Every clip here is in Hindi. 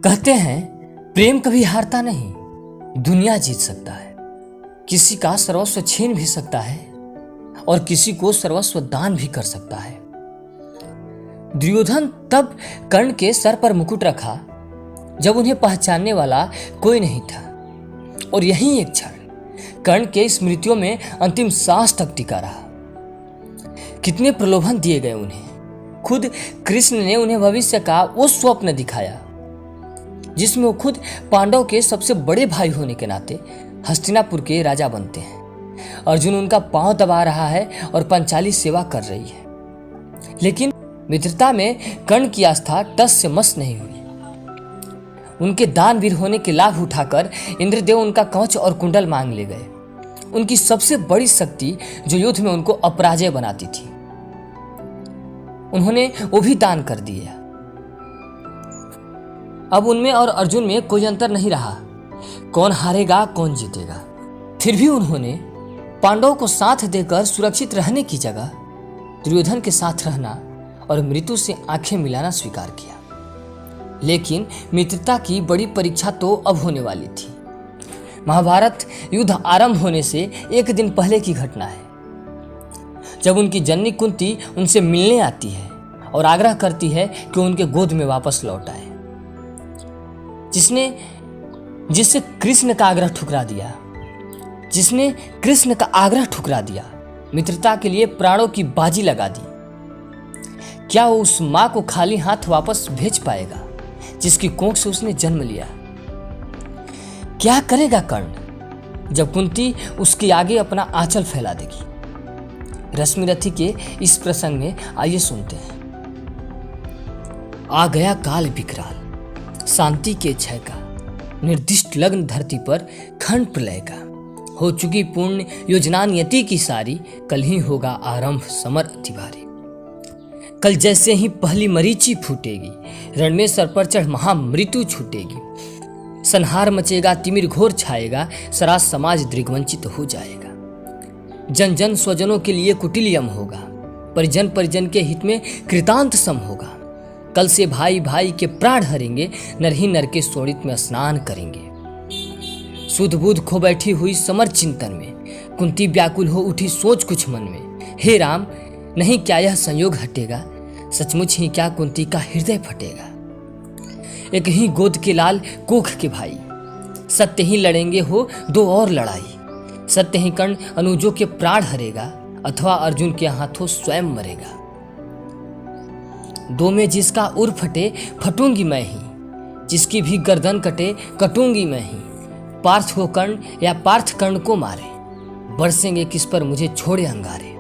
कहते हैं प्रेम कभी हारता नहीं, दुनिया जीत सकता है। किसी का सर्वस्व छीन भी सकता है और किसी को सर्वस्व दान भी कर सकता है। दुर्योधन तब कर्ण के सर पर मुकुट रखा जब उन्हें पहचानने वाला कोई नहीं था, और यही एक क्षण कर्ण के स्मृतियों में अंतिम सांस तक टिका रहा। कितने प्रलोभन दिए गए उन्हें। खुद कृष्ण ने उन्हें भविष्य का वो स्वप्न दिखाया जिसमें वो खुद पांडव के सबसे बड़े भाई होने के नाते हस्तिनापुर के राजा बनते हैं। अर्जुन उनका पांव दबा रहा है और पंचाली सेवा कर रही है, लेकिन मित्रता में कर्ण की आस्था टस से मस नहीं हुई। उनके दानवीर होने के लाभ उठाकर इंद्रदेव उनका कवच और कुंडल मांग ले गए। उनकी सबसे बड़ी शक्ति जो युद्ध में उनको अपराजय बनाती थी, उन्होंने वो भी दान कर दिया। अब उनमें और अर्जुन में कोई अंतर नहीं रहा, कौन हारेगा कौन जीतेगा। फिर भी उन्होंने पांडवों को साथ देकर सुरक्षित रहने की जगह दुर्योधन के साथ रहना और मृत्यु से आंखें मिलाना स्वीकार किया। लेकिन मित्रता की बड़ी परीक्षा तो अब होने वाली थी। महाभारत युद्ध आरंभ होने से एक दिन पहले की घटना है, जब उनकी जननी कुंती उनसे मिलने आती है और आग्रह करती है कि उनके गोद में वापस लौट आए। जिसने कृष्ण का आग्रह ठुकरा दिया, मित्रता के लिए प्राणों की बाजी लगा दी। क्या वो उस मां को खाली हाथ वापस भेज पाएगा जिसकी कोख से उसने जन्म लिया? क्या करेगा कर्ण जब कुंती उसके आगे अपना आंचल फैला देगी? रश्मिरथी के इस प्रसंग में आइए सुनते हैं। आ गया काल विकराल, शांति के क्षय का, निर्दिष्ट लग्न धरती पर खंड प्रलय का। हो चुकी पूर्ण योजना नियति की सारी, कल ही होगा आरंभ समर अति भारी। कल जैसे ही पहली मरीची फूटेगी, रण में सर पर चढ़ महामृत्यु छूटेगी। संहार मचेगा, तिमिर घोर छाएगा, सारा समाज दृग्वंचित हो जाएगा। जन जन स्वजनों के लिए कुटिल होगा, परिजन परिजन के हित में कृतांत सम होगा। कल से भाई भाई के प्राण हरेंगे, नर ही नर के शोणित में स्नान करेंगे। सुध बुध खो बैठी हुई समर चिंतन में, कुंती व्याकुल हो उठी सोच कुछ मन में। हे राम, नहीं क्या यह संयोग हटेगा, सचमुच ही क्या कुंती का हृदय फटेगा। एक ही गोद के लाल कोख के भाई, सत्य ही लड़ेंगे हो दो और लड़ाई। सत्य ही कर्ण अनुजों के प्राण हरेगा, अथवा अर्जुन के हाथों स्वयं मरेगा। दो में जिसका उर फटे फटूंगी मैं ही, जिसकी भी गर्दन कटे कटूंगी मैं ही। पार्थ हो कर्ण या पार्थ कर्ण को मारे, बरसेंगे किस पर मुझे छोड़े अंगारे।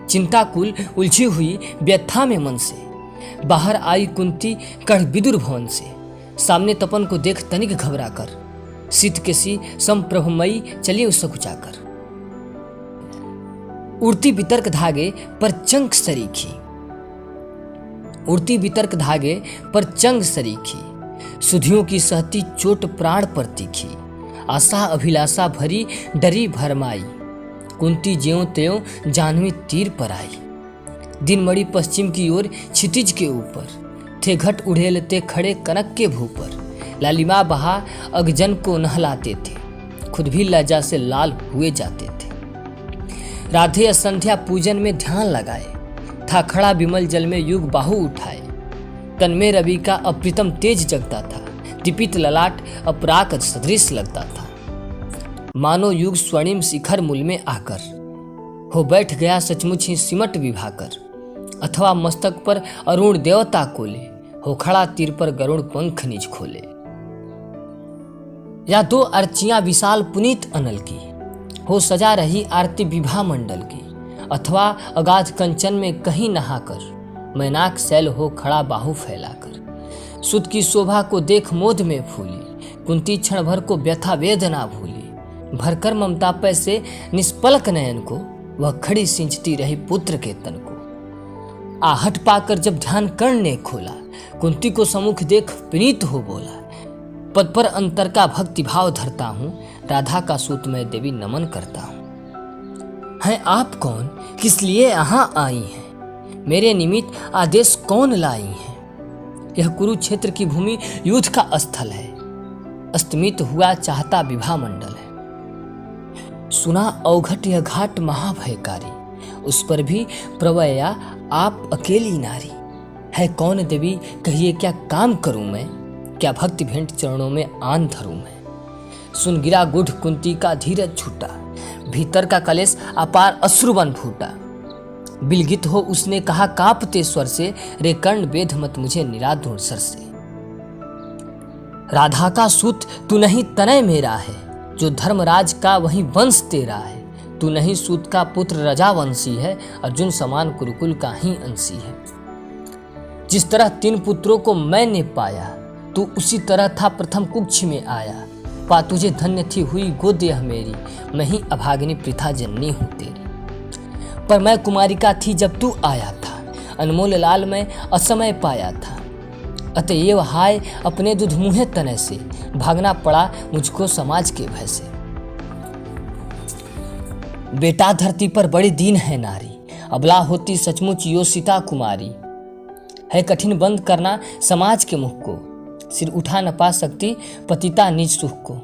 चिंताकुल उलझी हुई व्यथा में मन से, बाहर आई कुंती कढ़ विदुर भवन से। सामने तपन को देख तनिक घबरा कर, शीत के सी संप्रभमयी चली उस सकुचाकर। उड़ती वितर्क धागे पर चंग सरीखी, सुधियों की सहती चोट प्राण पर तीखी। आशा अभिलाषा भरी डरी भरमाई, कुंती ज्यों त्यों जाह्नवी तीर पर आई। दिन मड़ी पश्चिम की ओर क्षितिज के ऊपर, थे घट उड़ेलते खड़े कनक के भू पर। लालिमा बहा अगजन को नहलाते थे, खुद भी लज्जा से लाल हुए जाते थे। राधे असंध्या पूजन में ध्यान लगाए, था खड़ा विमल जल में युग बाहु उठाए। तन में रवि का अप्रितम तेज जगता था, दीपित ललाट अपराग सदृश लगता था। मानो युग स्वर्णिम शिखर मूल में आकर, हो बैठ गया सचमुच ही सिमट विभाकर। अथवा मस्तक पर अरुण देवता कोले, हो खड़ा तीर पर गरुड़ पंख निज खोले। या दो अर्चियां विशाल पुनीत अनल की, हो सजा रही आरती विभा मंडल की। अथवा अगाध कंचन में कहीं नहाकर, मैनाक शैल हो खड़ा बाहु फैलाकर। सुत की शोभा को देख मोद में फूली, कुंती क्षण भर को व्यथा वेदना भूली। भरकर ममता पैसे निष्पलक नयन को, वह खड़ी सिंचती रही पुत्र के तन को। आहट पाकर जब ध्यान कर्ण ने खोला, कुंती को सम्मुख देख विनीत हो बोला। पद पर अंतर का भक्ति भाव धरता हूँ, राधा का सूत मैं देवी नमन करता हूँ। हैं आप कौन, किस लिए यहाँ आई हैं, मेरे निमित्त आदेश कौन लाई हैं? यह कुरुक्षेत्र की भूमि युद्ध का स्थल है। अस्तमित हुआ चाहता विवाह मंडल है। सुना अवघट यह घाट महाभयकारी, उस पर भी प्रवया आप अकेली नारी। है कौन देवी कहिए क्या काम करूं मैं, क्या भक्ति भेंट चरणों में आन धरूं मैं। सुन गिरा गुढ़ कुंती का धीरज छूटा, भीतर का कलेश अपार अश्रुबन फूटा। बिलगित हो उसने कहा कांपते स्वर से, रे कर्ण वेद मत मुझे निराधुर सर से। राधा का सूत तू नहीं तनय मेरा है, जो धर्मराज का वही वंश तेरा है। तू नहीं सूत का पुत्र रजावंशी है, अर्जुन समान कुरुकुल का ही अंशी है। जिस तरह 3 पुत्रों को मैंने पाया, तू उसी तरह था प्रथम कुक्ष में आया। पा तुझे धन्य थी हुई गोद यह मेरी, मैं ही अभागिनी प्रथा जननी हूँ तेरी। पर मैं कुमारिका थी जब तू आया था, अनमोल लाल मैं असमय पाया था। अतएव हाय अपने दूध मुँहे तने से, भागना पड़ा मुझको समाज के भय से। बेटा धरती पर बड़ी दीन है नारी, अबला होती सचमुच यो सीता कुमारी। है कठिन बंद करना समाज के मुख को, सिर उठा न पा सकती पतिता निज सुख को।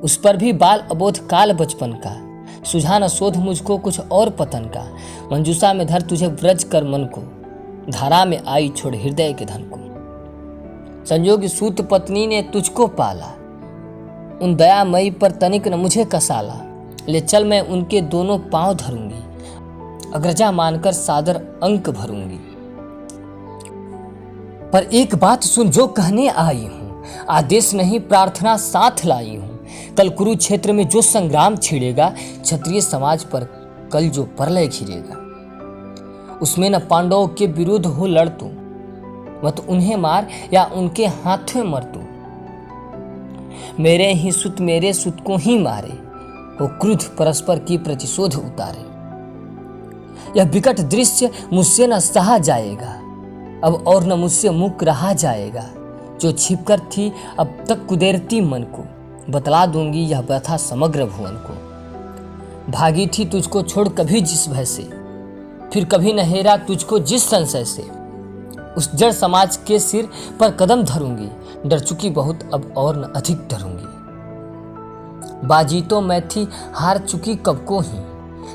उस पर भी बाल अबोध काल बचपन का, सुझा न शोध मुझको कुछ और पतन का। मंजूषा में धर तुझे व्रज कर मन को, धारा में आई छोड़ हृदय के धन को। संजोगी सूत पत्नी ने तुझको पाला, उन दयामयी पर तनिक न मुझे कसाला। ले चल मैं उनके दोनों पांव धरूंगी, अग्रजा मानकर सादर अंक भरूंगी। पर एक बात सुन जो कहने आई हूं, आदेश नहीं प्रार्थना साथ लाई हूं। कल कुरुक्षेत्र में जो संग्राम छिड़ेगा, क्षत्रिय समाज पर कल जो प्रलय घिरेगा। उसमें न पांडवों के विरुद्ध हो लड़ तू, मत उन्हें मार या उनके हाथों मर तू। मेरे ही सुत मेरे सुत को ही मारे, वो क्रुद्ध परस्पर की प्रतिशोध उतारे। यह विकट दृश्य मुझसे न सहा जाएगा, अब और न मुझसे मुक रहा जाएगा। जो छिपकर थी अब तक कुदेरती मन को, बतला दूंगी यह व्यथा समग्र भुवन को। भागी थी तुझको छोड़ कभी जिस भय से, फिर कभी न हेरा तुझको जिस संशय से। उस जड़ समाज के सिर पर कदम धरूंगी, डर चुकी बहुत अब और न अधिक डरूंगी। बाजी तो मैं थी हार चुकी कब को ही,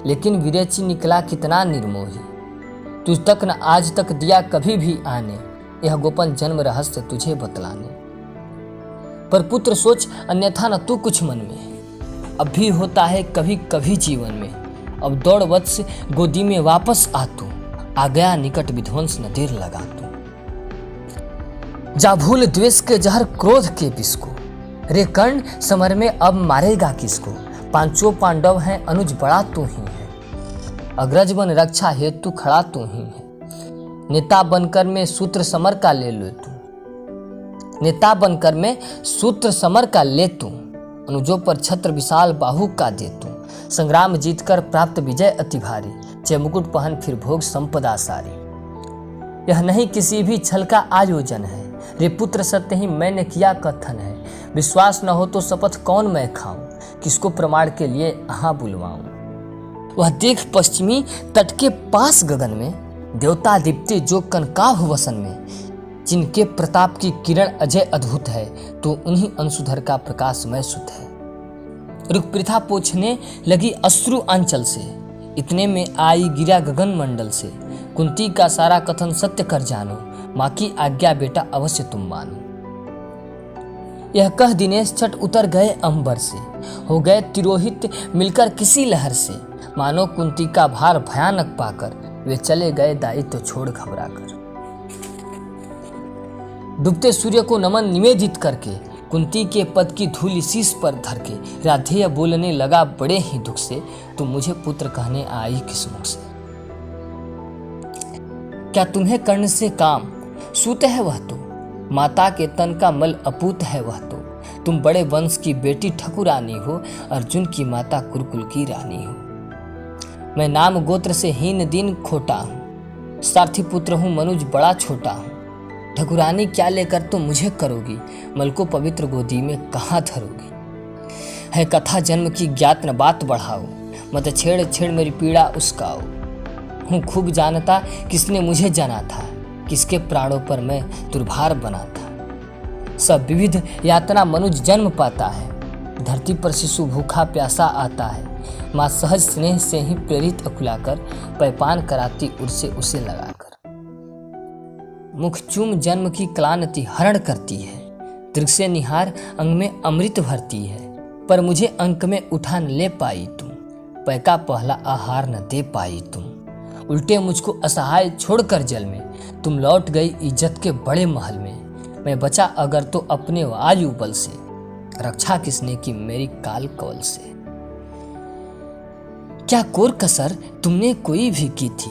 लेकिन विरेची निकला कितना निर्मोही। तुझ तक न आज तक दिया कभी भी आने, यह गोपन जन्म रहस्य तुझे बतलाने। पर पुत्र सोच अन्यथा न तू कुछ मन में, अब भी होता है कभी कभी जीवन में। अब दौड़ वत्स गोदी में वापस आ तू, आ गया निकट विध्वंस न देर लगा तू। जा भूल द्वेष के जहर क्रोध के विष को, रे कर्ण समर में अब मारेगा किसको। पांचों पांडव हैं अनुज बड़ा तू ही है, अग्रज बन रक्षा हेतु खड़ा तू ही है। नेता बनकर में सूत्र समर का ले लो तू, नेता बनकर में सूत्र समर का ले तू। अनुजों पर छत्र विशाल बाहु का दे तू, संग्राम जीतकर प्राप्त विजय अति भारी। जय मुकुट पहन फिर भोग संपदा सारी। यह नहीं किसी भी छल का आयोजन है, रे पुत्र सत्य ही मैंने किया कथन है। विश्वास न हो तो शपथ कौन मैं खाऊं, किसको प्रमाण के लिए यहाँ बुलवाऊं। वह देख पश्चिमी तट के पास गगन में, देवता दीप्ति जो कनकाभ वसन में। जिनके प्रताप की किरण अजय अद्भुत है, तो उन्हीं अंशुधर का प्रकाशमय सुत है। रुक प्रथा पोछने लगी अश्रु आंचल से, इतने में आई गिरा गगन मंडल से। कुंती का सारा कथन सत्य कर जानो, माँ की आज्ञा बेटा अवश्य तुम मानो। यह कह दिनेश छठ उतर गए अंबर से, हो गए तिरोहित मिलकर किसी लहर से। मानो कुंती का भार भयानक पाकर, वे चले गए दायित्व छोड़ घबराकर। डूबते सूर्य को नमन निवेदित करके, कुंती के पद की धूल शीश पर धर के। राधेय बोलने लगा बड़े ही दुख से, तुम मुझे पुत्र कहने आई किस मुख से। क्या तुम्हें कर्ण से काम, सूत है वह तो, माता के तन का मल अपूत है वह तो। तुम बड़े वंश की बेटी ठकुरानी हो, अर्जुन की माता कुरुकुल की रानी हो। मैं नाम गोत्र से हीन दीन खोटा हूँ, सारथी पुत्र हूँ मनुज बड़ा छोटा हूँ। ठकुरानी क्या लेकर तुम मुझे करोगी, मल को पवित्र गोदी में कहाँ धरोगी। है कथा जन्म की ज्ञात न बात बढ़ाओ, मत छेड़ छेड़ मेरी पीड़ा उसकाओ। हूँ खूब जानता किसने मुझे जाना था, किसके प्राणों पर मैं दुर्भार बना था। सब विविध यातना मनुज जन्म पाता है, धरती पर शिशु भूखा प्यासा आता है। माँ सहज स्नेह से ही प्रेरित अकुलाकर पैपान कराती उर्से उसे लगाकर। मुख चूम जन्म की क्लांति हरण करती है, दृग से निहार अंग में अमृत भरती है। पर मुझे अंक में उठा न ले पाई तुम, पैका पहला आहार न दे पाई तुम। उल्टे मुझको असहाय छोड़कर जल में, तुम लौट गई इज्जत के बड़े महल में। मैं बचा अगर तो अपने आयु बल से, रक्षा किसने की मेरी काल कवल से। क्या कोर कसर तुमने कोई भी की थी,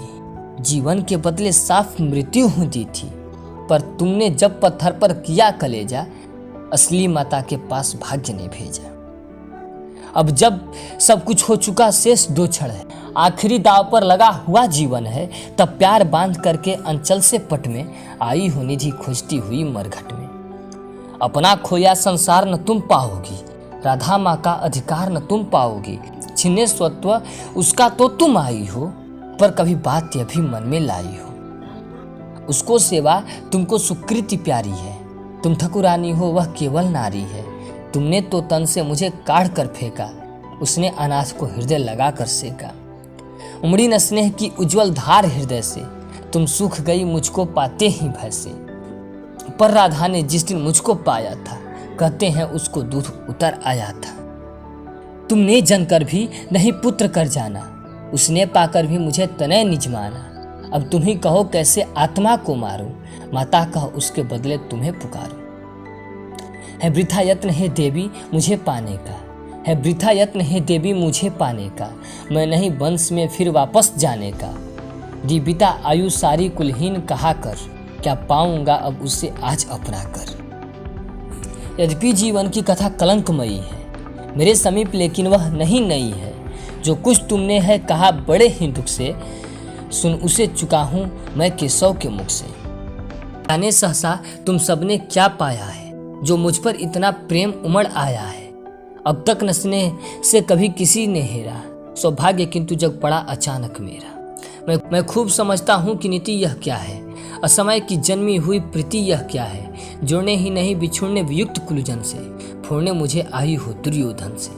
जीवन के बदले साफ मृत्यु दी थी। पर तुमने जब पत्थर पर किया कलेजा, असली माता के पास भाग्य ने भेजा। अब जब सब कुछ हो चुका शेष दो क्षण है, आखिरी दाव पर लगा हुआ जीवन है, तब प्यार बांध करके अंचल से पट में आई हो निधि खोजती हुई मरघट में। अपना खोया संसार न तुम पाओगी, राधा माँ का अधिकार न तुम पाओगी। छिन्ने स्वत्व उसका तो तुम आई हो, पर कभी बात यह भी मन में लाई हो। उसको सेवा तुमको सुकृति प्यारी है, तुम ठकुरानी हो वह केवल नारी है। तुमने तो तन से मुझे काढ़ कर फेंका, उसने अनाथ को हृदय लगा कर सेका। उमड़ी न स्नेह की उज्जवल धार हृदय से, तुम सूख गई मुझको पाते ही भय से। पर राधा ने जिस दिन मुझको पाया था, कहते हैं उसको दूध उतर आया था। तुमने जनकर भी नहीं पुत्र कर जाना, उसने पाकर भी मुझे तनय निज माना। अब तुम ही कहो कैसे आत्मा को मारूं, माता कहो उसके बदले तुम्हें पुकारूं। है वृथा यत्न है देवी मुझे पाने का, है वृथा यत्न है देवी मुझे पाने का। मैं नहीं वंश में फिर वापस जाने का। दीपिता आयु सारी कुलहीन कहा कर, क्या पाऊंगा अब उसे आज अपना कर। यद्यपि जीवन की कथा कलंकमयी है मेरे समीप, लेकिन वह नहीं नई है। जो कुछ तुमने है कहा बड़े ही दुख से, सुन उसे चुका हूँ मैं केशव के मुख से। जाने सहसा तुम सबने क्या पाया है, जो मुझ पर इतना प्रेम उमड़ आया है। अब तक न स्नेह से कभी किसी ने हेरा, सौभाग्य किंतु जग पड़ा अचानक मेरा। मैं खूब समझता हूँ कि नीति यह क्या है, असमय की जन्मी हुई प्रीति यह क्या है। जोड़ने ही नहीं बिछुड़ने वियुक्त कुलजन से, फोड़ने मुझे आई हो दुर्योधन से।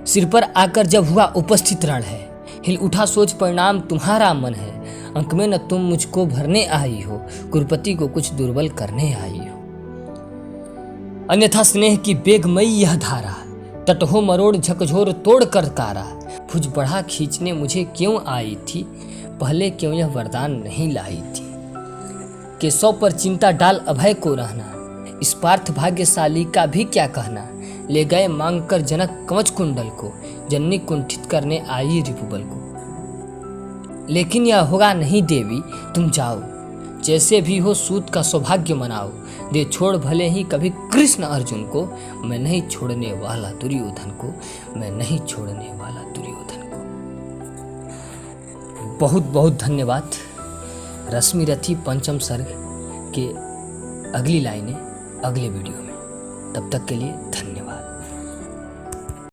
सिर पर आकर जब हुआ उपस्थित रण है, हिल उठा सोच परिणाम तुम्हारा मन है। अंक में न तुम मुझको भरने आई हो, कुरुपति को कुछ दुर्बल करने आई हो। अन्यथा स्नेह की बेगमयी यह धारा, तट हो मरोड़ झकझोर तोड़ कर तारा। भुज बढ़ा खींचने मुझे क्यों आई थी, पहले क्यों यह वरदान नहीं लाई थी। केशव पर चिंता डाल अभय को रहना, इस पार्थ भाग्यशाली का भी क्या कहना। ले गए मांग कर जनक कवच कुंडल को, जननी कुंठित करने आई रिपुबल को। लेकिन यह होगा नहीं देवी तुम जाओ, जैसे भी हो सूत का सौभाग्य मनाओ। दे छोड़ भले ही कभी कृष्ण अर्जुन को, मैं नहीं छोड़ने वाला दुर्योधन को, मैं नहीं छोड़ने वाला दुर्योधन को। बहुत बहुत धन्यवाद। रश्मि रथी पंचम सर्ग के अगली लाइनें अगले वीडियो में। तब तक के लिए धन्यवाद।